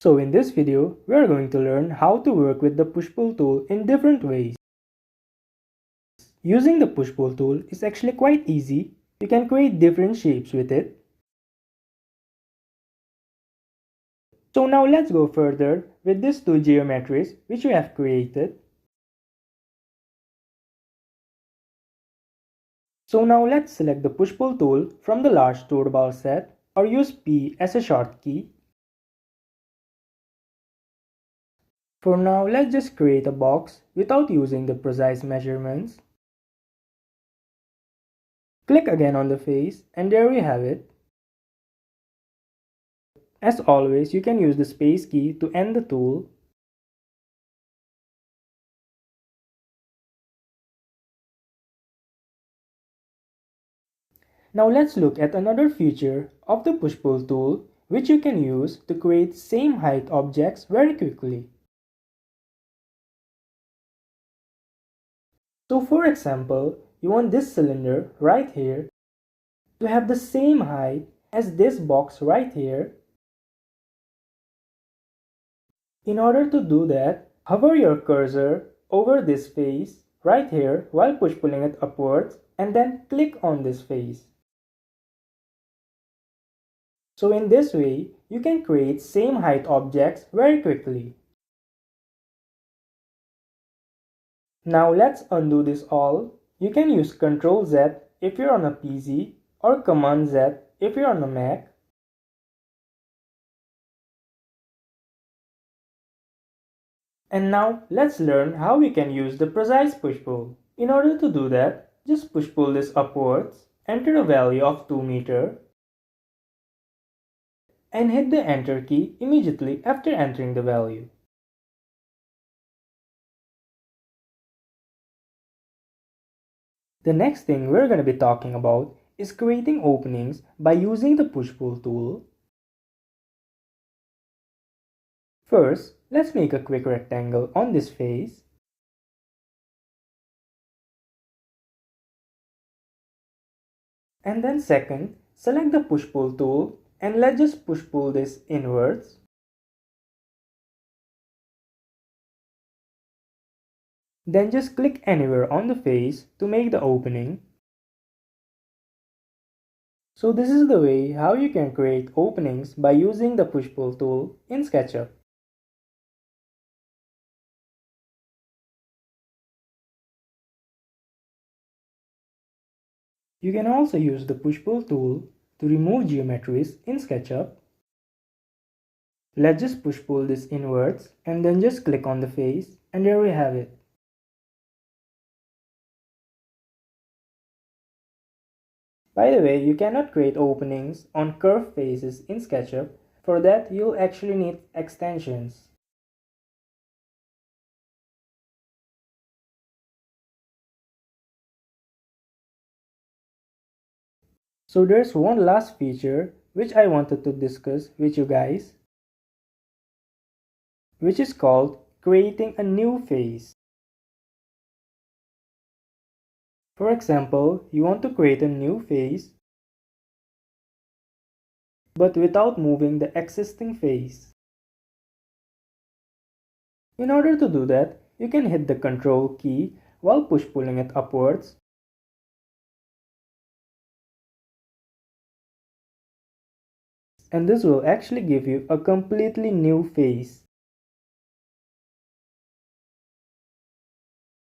So in this video, we are going to learn how to work with the push-pull tool in different ways. Using the push-pull tool is actually quite easy. You can create different shapes with it. So now let's go further with these two geometries which we have created. So now let's select the push-pull tool from the large toolbar set or use P as a short key. For now, let's just create a box without using the precise measurements. Click again on the face and there we have it. As always, you can use the space key to end the tool. Now let's look at another feature of the push-pull tool which you can use to create same height objects very quickly. So for example, you want this cylinder right here to have the same height as this box right here. In order to do that, hover your cursor over this face right here while push-pulling it upwards and then click on this face. So in this way, you can create same height objects very quickly. Now let's undo this all. You can use Ctrl Z if you're on a PC or Command Z if you're on a Mac. And now let's learn how we can use the precise push-pull. In order to do that, just push-pull this upwards, enter a value of 2 meter, and hit the enter key immediately after entering the value. The next thing we're going to be talking about is creating openings by using the push-pull tool. First, let's make a quick rectangle on this face. And then second, select the push-pull tool and let's just push-pull this inwards. Then just click anywhere on the face to make the opening. So this is the way how you can create openings by using the push-pull tool in SketchUp. You can also use the push-pull tool to remove geometries in SketchUp. Let's just push-pull this inwards and then just click on the face and there we have it. By the way, you cannot create openings on curved faces in SketchUp. For that, you'll actually need extensions. So there's one last feature which I wanted to discuss with you guys, which is called creating a new face. For example, you want to create a new face, but without moving the existing face. In order to do that, you can hit the Ctrl key while push-pulling it upwards. And this will actually give you a completely new face.